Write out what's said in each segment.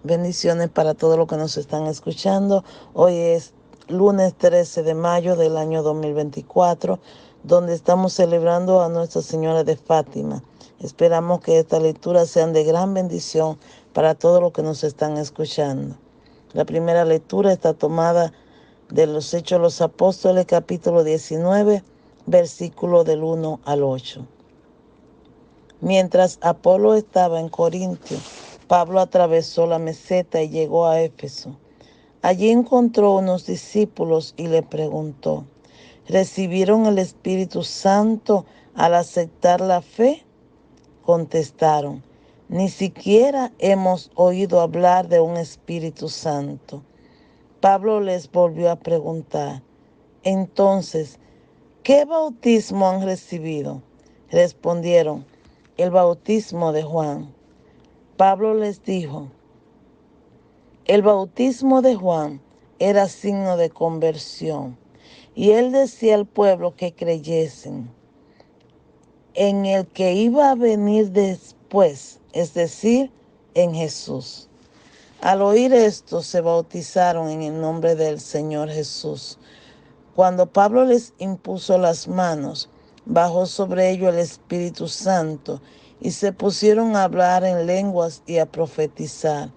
Bendiciones para todos los que nos están escuchando. Hoy es lunes 13 de mayo del año 2024, donde estamos celebrando a Nuestra Señora de Fátima. Esperamos que estas lecturas sean de gran bendición para todos los que nos están escuchando. La primera lectura está tomada de los Hechos de los Apóstoles, capítulo 19, versículo del 1 al 8. Mientras Apolo estaba en Corintio, Pablo atravesó la meseta y llegó a Éfeso. Allí encontró unos discípulos y le preguntó: ¿recibieron el Espíritu Santo al aceptar la fe? Contestaron: ni siquiera hemos oído hablar de un Espíritu Santo. Pablo les volvió a preguntar: entonces, ¿qué bautismo han recibido? Respondieron: el bautismo de Juan. Pablo les dijo: el bautismo de Juan era signo de conversión, y él decía al pueblo que creyesen en el que iba a venir después, es decir, en Jesús. Al oír esto, se bautizaron en el nombre del Señor Jesús. Cuando Pablo les impuso las manos, bajó sobre ellos el Espíritu Santo y se pusieron a hablar en lenguas y a profetizar.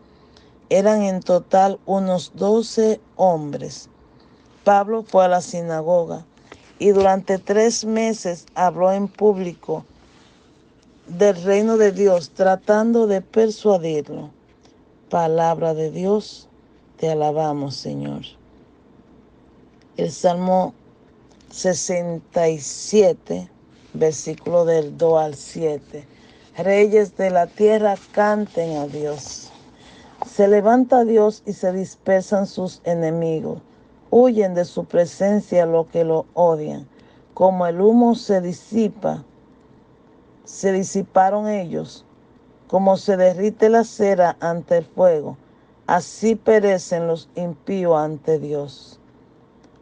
Eran en total unos 12 hombres. Pablo fue a la sinagoga y durante 3 meses habló en público del reino de Dios, tratando de persuadirlo. Palabra de Dios, te alabamos, Señor. El Salmo 67, versículo del 2 al 7. Reyes de la tierra, canten a Dios. Se levanta Dios y se dispersan sus enemigos. Huyen de su presencia los que lo odian. Como el humo se disiparon ellos. Como se derrite la cera ante el fuego, así perecen los impíos ante Dios.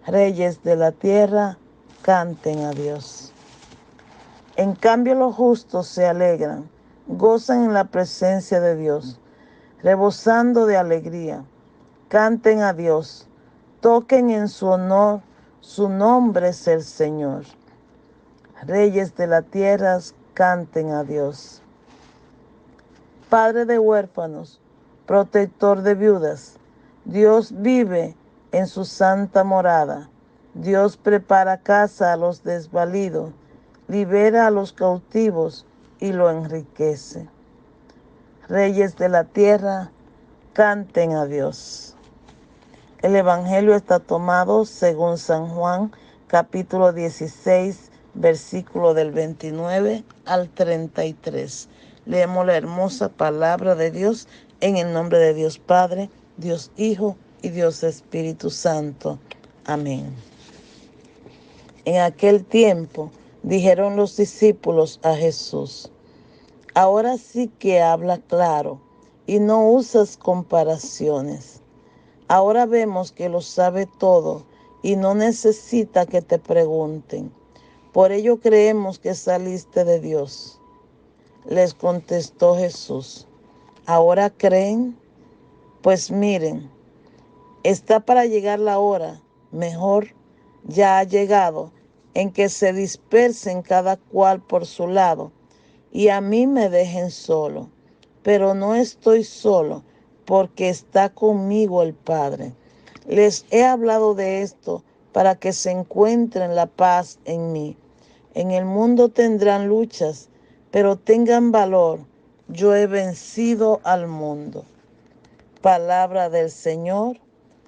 Reyes de la tierra, canten a Dios. En cambio los justos se alegran, gozan en la presencia de Dios, rebosando de alegría. Canten a Dios, toquen en su honor, su nombre es el Señor. Reyes de la tierra, canten a Dios. Padre de huérfanos, protector de viudas, Dios vive en su santa morada. Dios prepara casa a los desvalidos, libera a los cautivos y lo enriquece. Reyes de la tierra, canten a Dios. El Evangelio está tomado según San Juan, capítulo 16, versículo del 29 al 33. Leemos la hermosa palabra de Dios en el nombre de Dios Padre, Dios Hijo y Dios Espíritu Santo. Amén. En aquel tiempo dijeron los discípulos a Jesús: ahora sí que habla claro y no usas comparaciones. Ahora vemos que lo sabe todo y no necesita que te pregunten. Por ello creemos que saliste de Dios. Les contestó Jesús: ¿ahora creen? Pues miren, está para llegar la hora, mejor, ya ha llegado, en que se dispersen cada cual por su lado y a mí me dejen solo. Pero no estoy solo, porque está conmigo el Padre. Les he hablado de esto para que se encuentren la paz en mí. En el mundo tendrán luchas, pero tengan valor. Yo he vencido al mundo. Palabra del Señor.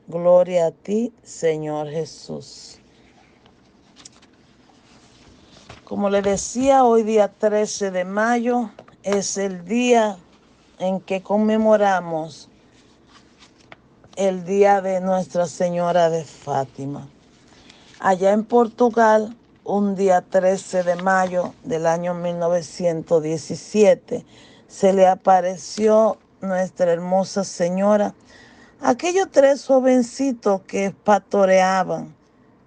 Gloria a ti, Señor Jesús. Como le decía, hoy día 13 de mayo es el día en que conmemoramos el día de Nuestra Señora de Fátima. Allá en Portugal, un día 13 de mayo del año 1917, se le apareció Nuestra Hermosa Señora a aquellos 3 jovencitos que pastoreaban,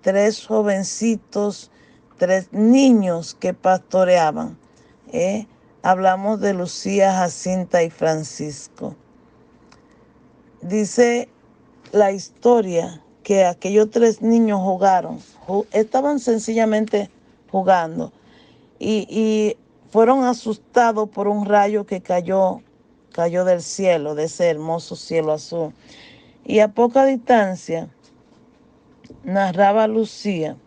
3 jovencitos, 3 niños que pastoreaban. Hablamos de Lucía, Jacinta y Francisco. dice la historia que aquellos 3 niños estaban sencillamente jugando y fueron asustados por un rayo que cayó del cielo, de ese hermoso cielo azul. Y a poca distancia narraba Lucía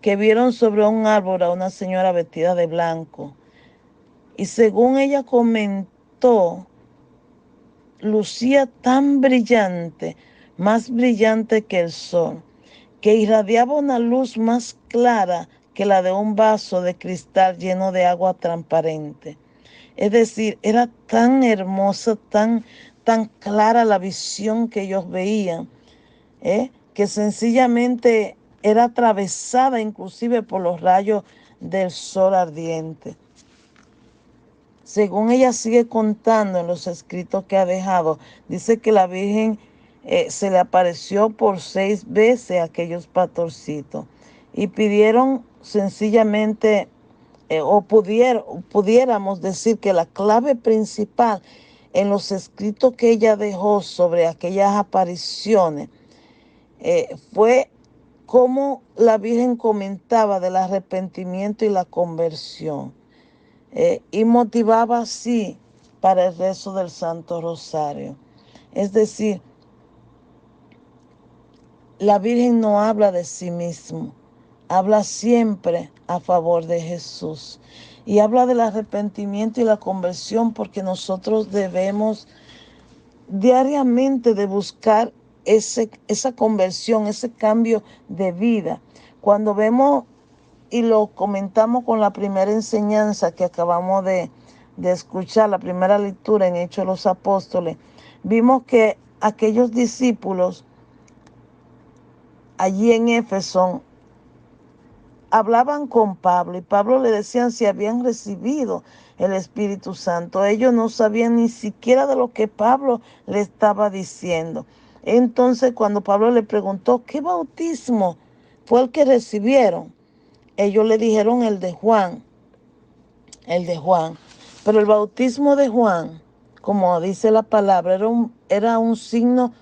que vieron sobre un árbol a una señora vestida de blanco. Y según ella comentó, lucía tan brillante, más brillante que el sol, que irradiaba una luz más clara que la de un vaso de cristal lleno de agua transparente. Es decir, era tan hermosa, tan clara la visión que ellos veían, que sencillamente era atravesada inclusive por los rayos del sol ardiente. Según ella sigue contando en los escritos que ha dejado, dice que la Virgen se le apareció por 6 veces a aquellos pastorcitos y pidieron sencillamente, pudiéramos decir que la clave principal en los escritos que ella dejó sobre aquellas apariciones fue cómo la Virgen comentaba del arrepentimiento y la conversión. Y motivaba así para el rezo del Santo Rosario. Es decir, la Virgen no habla de sí misma, habla siempre a favor de Jesús. Y habla del arrepentimiento y la conversión porque nosotros debemos diariamente de buscar esa conversión, ese cambio de vida. Cuando vemos y lo comentamos con la primera enseñanza que acabamos de escuchar, la primera lectura en Hechos de los Apóstoles, vimos que aquellos discípulos allí en Éfeso hablaban con Pablo y Pablo le decían si habían recibido el Espíritu Santo. Ellos no sabían ni siquiera de lo que Pablo le estaba diciendo. Entonces, cuando Pablo le preguntó qué bautismo fue el que recibieron, ellos le dijeron el de Juan. Pero el bautismo de Juan, como dice la palabra, era un signo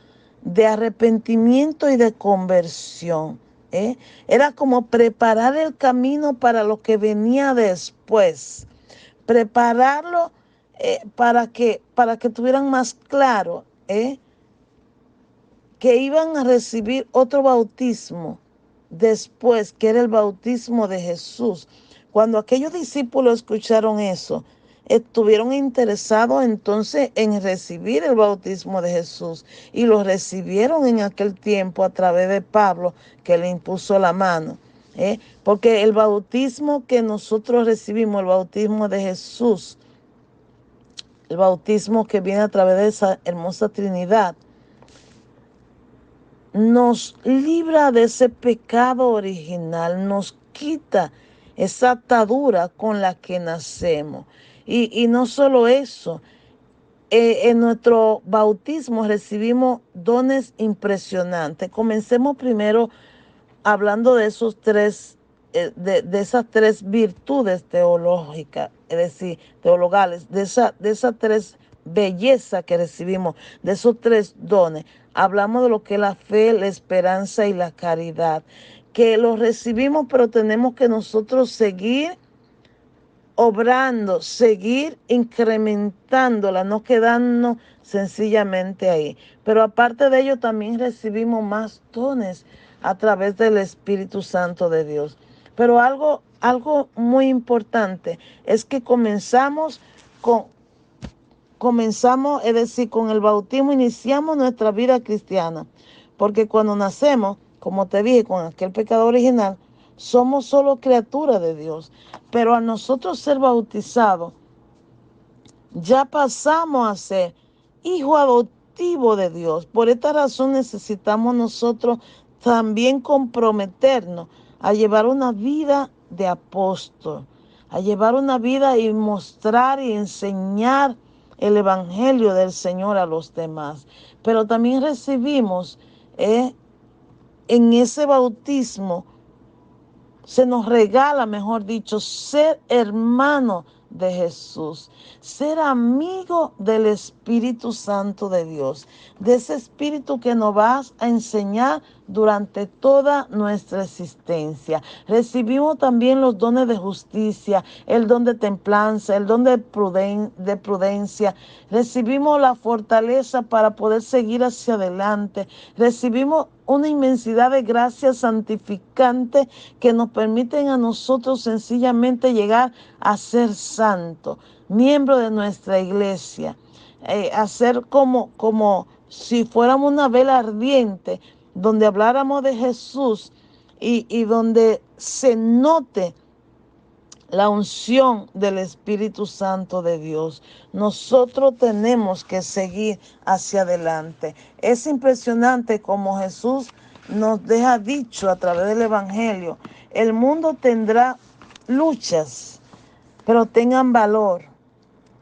de arrepentimiento y de conversión. Era como preparar el camino para lo que venía después. Prepararlo para que tuvieran más claro que iban a recibir otro bautismo después, que era el bautismo de Jesús. Cuando aquellos discípulos escucharon eso, estuvieron interesados entonces en recibir el bautismo de Jesús y lo recibieron en aquel tiempo a través de Pablo, que le impuso la mano. Porque el bautismo que nosotros recibimos, el bautismo de Jesús, el bautismo que viene a través de esa hermosa Trinidad, nos libra de ese pecado original, nos quita esa atadura con la que nacemos. Y no solo eso, en nuestro bautismo recibimos dones impresionantes. Comencemos primero hablando de esos tres, de esas 3 virtudes teológicas, es decir, teologales, de esas 3 bellezas que recibimos, de esos 3 dones. Hablamos de lo que es la fe, la esperanza y la caridad, que los recibimos, pero tenemos que nosotros seguir obrando, seguir incrementándola, no quedarnos sencillamente ahí. Pero aparte de ello, también recibimos más dones a través del Espíritu Santo de Dios. Pero algo muy importante es que comenzamos, es decir, con el bautismo iniciamos nuestra vida cristiana. Porque cuando nacemos, como te dije, con aquel pecado original, somos solo criaturas de Dios. Pero a nosotros ser bautizados, ya pasamos a ser hijos adoptivos de Dios. Por esta razón necesitamos nosotros también comprometernos a llevar una vida de apóstol, a llevar una vida y mostrar y enseñar el evangelio del Señor a los demás. Pero también recibimos en ese bautismo, se nos regala, mejor dicho, ser hermanos de Jesús. Ser amigo del Espíritu Santo de Dios, de ese Espíritu que nos va a enseñar durante toda nuestra existencia. Recibimos también los dones de justicia, el don de templanza, el don de prudencia. Recibimos la fortaleza para poder seguir hacia adelante. Recibimos una inmensidad de gracias santificantes que nos permiten a nosotros sencillamente llegar a ser santos, miembros de nuestra iglesia, a ser como si fuéramos una vela ardiente, donde habláramos de Jesús y donde se note la unción del Espíritu Santo de Dios. Nosotros tenemos que seguir hacia adelante. Es impresionante como Jesús nos deja dicho a través del Evangelio: el mundo tendrá luchas, pero tengan valor.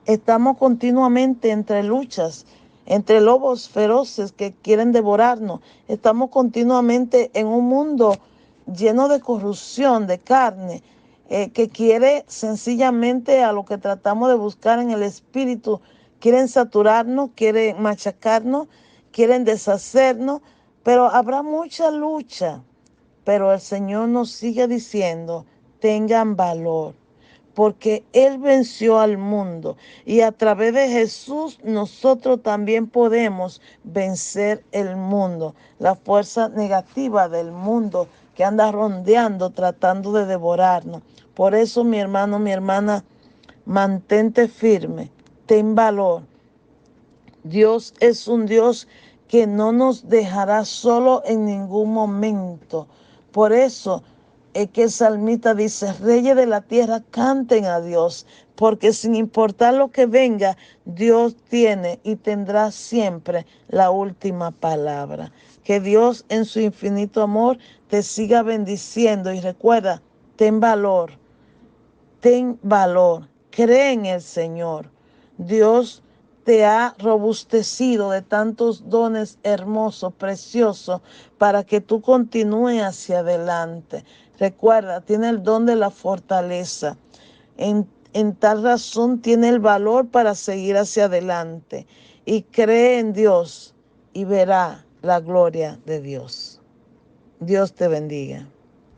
Estamos continuamente entre luchas, entre lobos feroces que quieren devorarnos. Estamos continuamente en un mundo lleno de corrupción, de carne, que quiere sencillamente a lo que tratamos de buscar en el espíritu. Quieren saturarnos, quieren machacarnos, quieren deshacernos, pero habrá mucha lucha. Pero el Señor nos sigue diciendo: tengan valor, porque Él venció al mundo y a través de Jesús nosotros también podemos vencer el mundo, la fuerza negativa del mundo que anda rondeando tratando de devorarnos. Por eso, mi hermano, mi hermana, mantente firme, ten valor. Dios es un Dios que no nos dejará solo en ningún momento. Por eso es que el salmista dice: reyes de la tierra, canten a Dios, porque sin importar lo que venga, Dios tiene y tendrá siempre la última palabra. Que Dios en su infinito amor te siga bendiciendo y recuerda, ten valor, cree en el Señor. Dios te ha robustecido de tantos dones hermosos, preciosos, para que tú continúes hacia adelante. Recuerda, tiene el don de la fortaleza. En tal razón tiene el valor para seguir hacia adelante. Y cree en Dios y verá la gloria de Dios. Dios te bendiga.